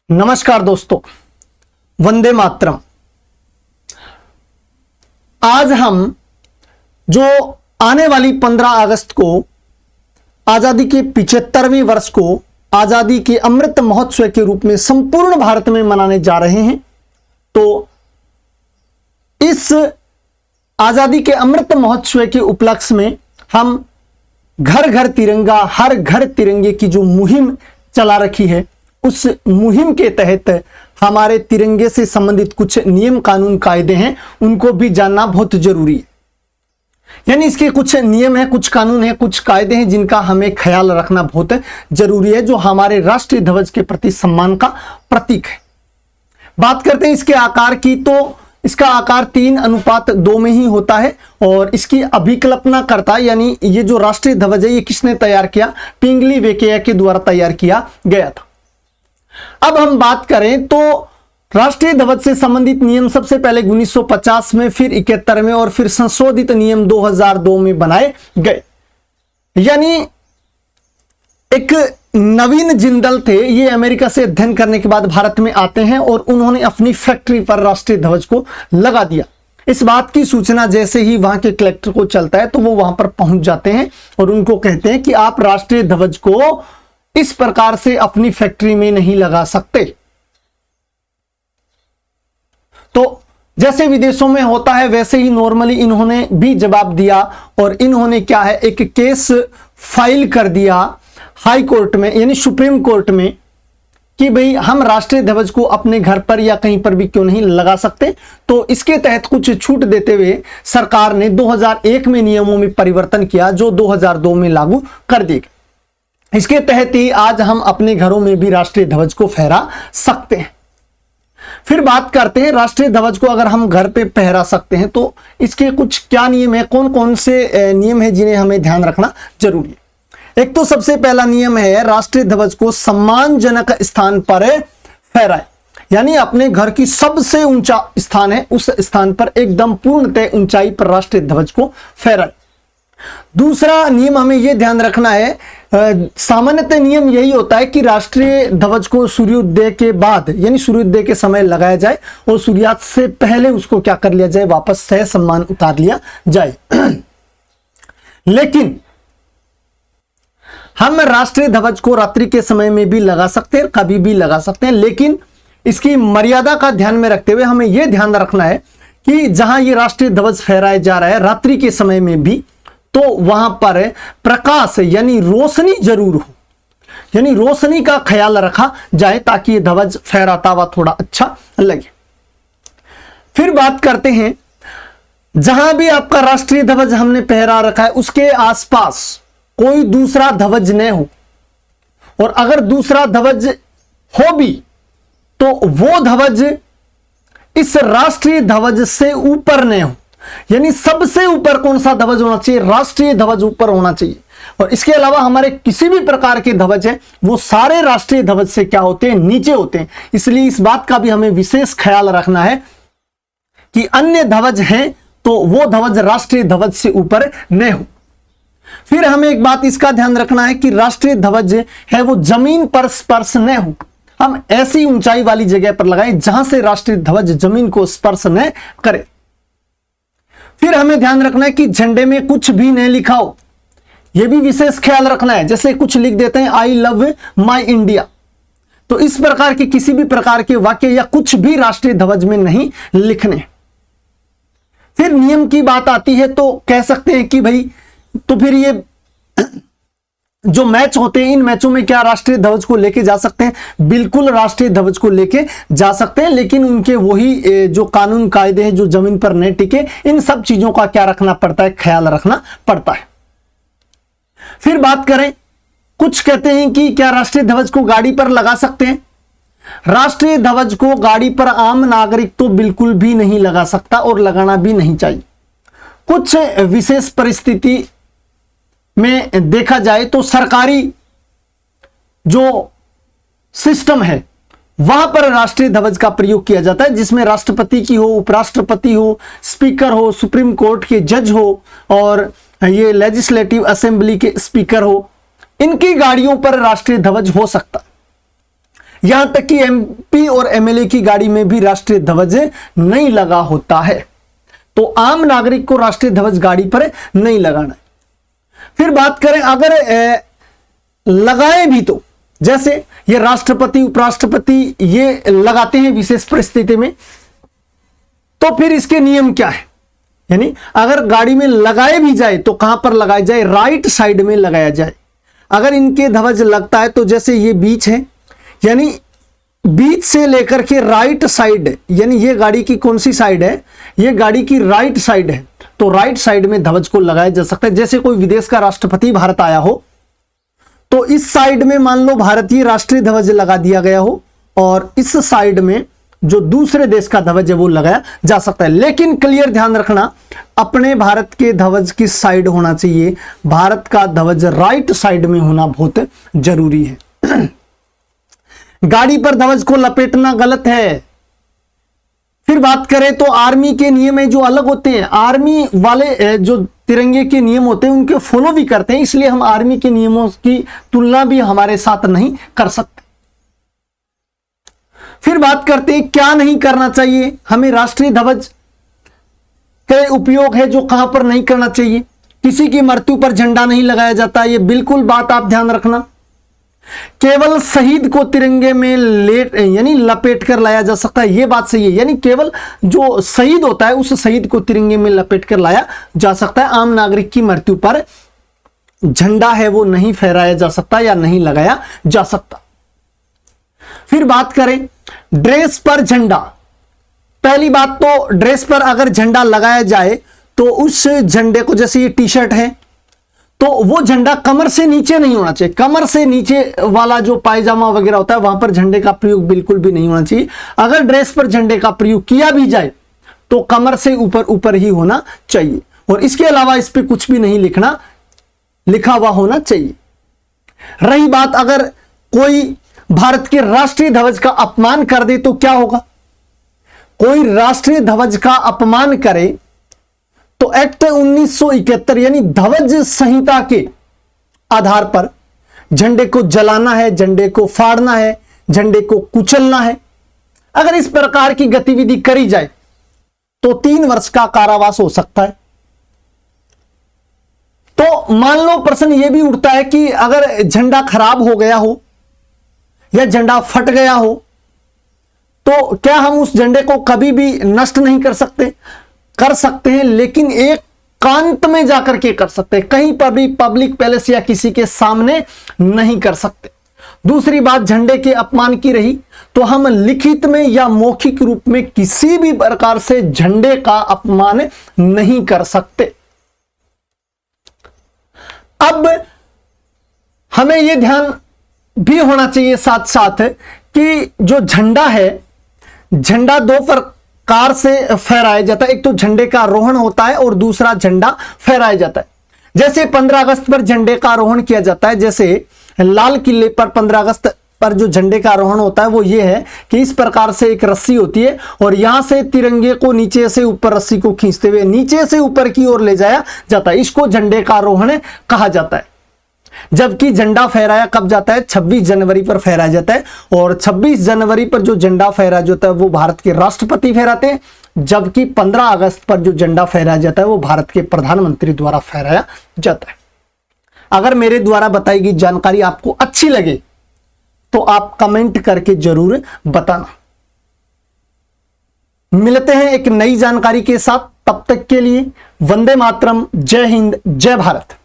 नमस्कार दोस्तों, वंदे मातरम। आज हम जो आने वाली 15 अगस्त को आजादी के 75वें वर्ष को आजादी के अमृत महोत्सव के रूप में संपूर्ण भारत में मनाने जा रहे हैं, तो इस आजादी के अमृत महोत्सव के उपलक्ष्य में हम घर घर तिरंगा, हर घर तिरंगे की जो मुहिम चला रखी है, उस मुहिम के तहत हमारे तिरंगे से संबंधित कुछ नियम कानून कायदे हैं, उनको भी जानना बहुत जरूरी है। यानी इसके कुछ नियम हैं, कुछ कानून हैं, कुछ कायदे हैं जिनका हमें ख्याल रखना बहुत जरूरी है, जो हमारे राष्ट्रीय ध्वज के प्रति सम्मान का प्रतीक है। बात करते हैं इसके आकार की, तो इसका आकार 3:2 में ही होता है और इसकी अभिकल्पना करता है, यानी ये जो राष्ट्रीय ध्वज है ये किसने तैयार किया? पिंगली वेंकैया के द्वारा तैयार किया गया था। अब हम बात करें तो राष्ट्रीय ध्वज से संबंधित नियम सबसे पहले 1950 में, फिर 71 में और फिर संशोधित नियम 2002 में बनाए गए। यानी एक नवीन जिंदल थे, ये अमेरिका से अध्ययन करने के बाद भारत में आते हैं और उन्होंने अपनी फैक्ट्री पर राष्ट्रीय ध्वज को लगा दिया। इस बात की सूचना जैसे ही वहां के कलेक्टर को चलता है तो वो वहां पर पहुंच जाते हैं और उनको कहते हैं कि आप राष्ट्रीय ध्वज को इस प्रकार से अपनी फैक्ट्री में नहीं लगा सकते। तो जैसे विदेशों में होता है वैसे ही नॉर्मली इन्होंने भी जवाब दिया और इन्होंने क्या है, एक केस फाइल कर दिया हाई कोर्ट में, यानी सुप्रीम कोर्ट में, कि भाई हम राष्ट्रीय ध्वज को अपने घर पर या कहीं पर भी क्यों नहीं लगा सकते। तो इसके तहत कुछ छूट देते हुए सरकार ने 2001 में नियमों में परिवर्तन किया, जो 2002 में लागू कर दिए गए। इसके तहत ही आज हम अपने घरों में भी राष्ट्रीय ध्वज को फहरा सकते हैं। फिर बात करते हैं राष्ट्रीय ध्वज को अगर हम घर पे फहरा सकते हैं तो इसके कुछ क्या नियम है, कौन कौन से नियम है जिन्हें हमें ध्यान रखना जरूरी है। एक तो सबसे पहला नियम है, राष्ट्रीय ध्वज को सम्मानजनक स्थान पर फहराए, यानी अपने घर की सबसे ऊंचा स्थान है उस स्थान पर एकदम पूर्णतः ऊंचाई पर राष्ट्रीय ध्वज को फहराए। दूसरा नियम हमें यह ध्यान रखना है, सामान्यतः नियम यही होता है कि राष्ट्रीय ध्वज को सूर्योदय के बाद, यानी सूर्योदय के समय लगाया जाए और सूर्यास्त से पहले उसको क्या कर लिया जाए, वापस सह सम्मान उतार लिया जाए। लेकिन हम राष्ट्रीय ध्वज को रात्रि के समय में भी लगा सकते हैं, कभी भी लगा सकते हैं, लेकिन इसकी मर्यादा का ध्यान में रखते हुए हमें यह ध्यान रखना है कि जहां ये राष्ट्रीय ध्वज फहराया जा रहा है रात्रि के समय में भी, तो वहां पर प्रकाश यानी रोशनी जरूर हो, यानी रोशनी का ख्याल रखा जाए ताकि ये ध्वज फहराता हुआ थोड़ा अच्छा लगे। फिर बात करते हैं, जहां भी आपका राष्ट्रीय ध्वज हमने फहरा रखा है उसके आसपास कोई दूसरा ध्वज न हो, और अगर दूसरा ध्वज हो भी तो वो ध्वज इस राष्ट्रीय ध्वज से ऊपर न हो। यानी सबसे ऊपर कौन सा ध्वज होना चाहिए? राष्ट्रीय ध्वज ऊपर होना चाहिए। और इसके अलावा हमारे किसी भी प्रकार के ध्वज है वो सारे राष्ट्रीय ध्वज से क्या होते हैं? नीचे होते हैं। इसलिए इस बात का भी हमें विशेष ख्याल रखना है कि अन्य ध्वज हैं तो वो ध्वज राष्ट्रीय ध्वज से ऊपर न हो। फिर हमें एक बात इसका ध्यान रखना है कि राष्ट्रीय ध्वज है वो जमीन पर स्पर्श न हो। हम ऐसी ऊंचाई वाली जगह पर लगाएं जहां से राष्ट्रीय ध्वज जमीन को स्पर्श न करे। फिर हमें ध्यान रखना है कि झंडे में कुछ भी नहीं लिखा हो, यह भी विशेष ख्याल रखना है। जैसे कुछ लिख देते हैं आई लव माई इंडिया, तो इस प्रकार के किसी भी प्रकार के वाक्य या कुछ भी राष्ट्रीय ध्वज में नहीं लिखने। फिर नियम की बात आती है तो कह सकते हैं कि भाई तो फिर ये जो मैच होते हैं इन मैचों में क्या राष्ट्रीय ध्वज को लेके जा सकते हैं? बिल्कुल राष्ट्रीय ध्वज को लेके जा सकते हैं, लेकिन उनके वही जो कानून कायदे हैं जो जमीन पर नहीं टिके, इन सब चीजों का क्या रखना पड़ता है? ख्याल रखना पड़ता है। फिर बात करें, कुछ कहते हैं कि क्या राष्ट्रीय ध्वज को गाड़ी पर लगा सकते हैं? राष्ट्रीय ध्वज को गाड़ी पर आम नागरिक तो बिल्कुल भी नहीं लगा सकता और लगाना भी नहीं चाहिए। कुछ विशेष परिस्थिति में देखा जाए तो सरकारी जो सिस्टम है वहां पर राष्ट्रीय ध्वज का प्रयोग किया जाता है, जिसमें राष्ट्रपति की हो, उपराष्ट्रपति हो, स्पीकर हो, सुप्रीम कोर्ट के जज हो और ये लेजिस्लेटिव असेंबली के स्पीकर हो, इनकी गाड़ियों पर राष्ट्रीय ध्वज हो सकता है। यहां तक कि एमपी और एमएलए की गाड़ी में भी राष्ट्रीय ध्वज नहीं लगा होता है। तो आम नागरिक को राष्ट्रीय ध्वज गाड़ी पर नहीं लगाना है। फिर बात करें अगर लगाए भी तो, जैसे ये राष्ट्रपति उपराष्ट्रपति ये लगाते हैं विशेष परिस्थिति में, तो फिर इसके नियम क्या है? यानी अगर गाड़ी में लगाए भी जाए तो कहां पर लगाया जाए? राइट साइड में लगाया जाए। अगर इनके ध्वज लगता है तो जैसे ये बीच है, यानी बीच से लेकर के राइट साइड, यानी ये गाड़ी की कौन सी साइड है? ये गाड़ी की राइट साइड है, तो राइट साइड में ध्वज को लगाया जा सकता है। जैसे कोई विदेश का राष्ट्रपति भारत आया हो तो इस साइड में मान लो भारतीय राष्ट्रीय ध्वज लगा दिया गया हो और इस साइड में जो दूसरे देश का ध्वज है वो लगाया जा सकता है। लेकिन क्लियर ध्यान रखना, अपने भारत के ध्वज किस साइड होना चाहिए? भारत का ध्वज राइट साइड में होना बहुत जरूरी है। गाड़ी पर ध्वज को लपेटना गलत है। फिर बात करें तो आर्मी के नियम है जो अलग होते हैं। आर्मी वाले जो तिरंगे के नियम होते हैं उनके फॉलो भी करते हैं, इसलिए हम आर्मी के नियमों की तुलना भी हमारे साथ नहीं कर सकते। फिर बात करते हैं क्या नहीं करना चाहिए हमें। राष्ट्रीय ध्वज के उपयोग है जो कहां पर नहीं करना चाहिए। किसी की मृत्यु पर झंडा नहीं लगाया जाता, ये बिल्कुल बात आप ध्यान रखना। केवल शहीद को तिरंगे में यानी लपेट कर लाया जा सकता है, यह बात सही है। यानी केवल जो शहीद होता है उस शहीद को तिरंगे में लपेट कर लाया जा सकता है। आम नागरिक की मृत्यु पर झंडा है वो नहीं फहराया जा सकता या नहीं लगाया जा सकता। फिर बात करें ड्रेस पर झंडा। पहली बात तो ड्रेस पर अगर झंडा लगाया जाए तो उस झंडे को, जैसे ये टी शर्ट है तो वो झंडा कमर से नीचे नहीं होना चाहिए। कमर से नीचे वाला जो पायजामा वगैरह होता है वहां पर झंडे का प्रयोग बिल्कुल भी नहीं होना चाहिए। अगर ड्रेस पर झंडे का प्रयोग किया भी जाए तो कमर से ऊपर ऊपर ही होना चाहिए और इसके अलावा इस पे कुछ भी नहीं लिखा हुआ होना चाहिए। रही बात अगर कोई भारत के राष्ट्रीय ध्वज का अपमान कर दे तो क्या होगा? कोई राष्ट्रीय ध्वज का अपमान करे तो एक्ट 1971 यानी ध्वज संहिता के आधार पर झंडे को जलाना है, झंडे को फाड़ना है, झंडे को कुचलना है। अगर इस प्रकार की गतिविधि करी जाए तो 3 वर्ष का कारावास हो सकता है। तो मान लो प्रश्न यह भी उठता है कि अगर झंडा खराब हो गया हो या झंडा फट गया हो तो क्या हम उस झंडे को कभी भी नष्ट नहीं कर सकते? कर सकते हैं, लेकिन एक कांत में जाकर के कर सकते हैं, कहीं पर भी पब्लिक पैलेस या किसी के सामने नहीं कर सकते। दूसरी बात झंडे के अपमान की रही तो हम लिखित में या मौखिक रूप में किसी भी प्रकार से झंडे का अपमान नहीं कर सकते। अब हमें यह ध्यान भी होना चाहिए साथ साथ कि जो झंडा है, झंडा 2 प्रकार से फहराया जाता है। एक तो झंडे का आरोहण होता है और दूसरा झंडा फहराया जाता है। जैसे 15 अगस्त पर झंडे का आरोहण किया जाता है, जैसे लाल किले पर 15 अगस्त पर जो झंडे का आरोहण होता है वो ये है कि इस प्रकार से एक रस्सी होती है और यहां से तिरंगे को नीचे से ऊपर रस्सी को खींचते हुए नीचे से ऊपर की ओर ले जाया जाता है। इसको झंडे का आरोहण कहा जाता है। जबकि झंडा फहराया कब जाता है? 26 जनवरी पर फहराया जाता है और 26 जनवरी पर जो झंडा फहराया जाता है वो भारत के राष्ट्रपति फहराते हैं, जबकि 15 अगस्त पर जो झंडा फहराया जाता है वो भारत के प्रधानमंत्री द्वारा फहराया जाता है। अगर मेरे द्वारा बताई गई जानकारी आपको अच्छी लगे तो आप कमेंट करके जरूर बताना। मिलते हैं एक नई जानकारी के साथ, तब तक के लिए वंदे मातरम, जय हिंद, जय भारत।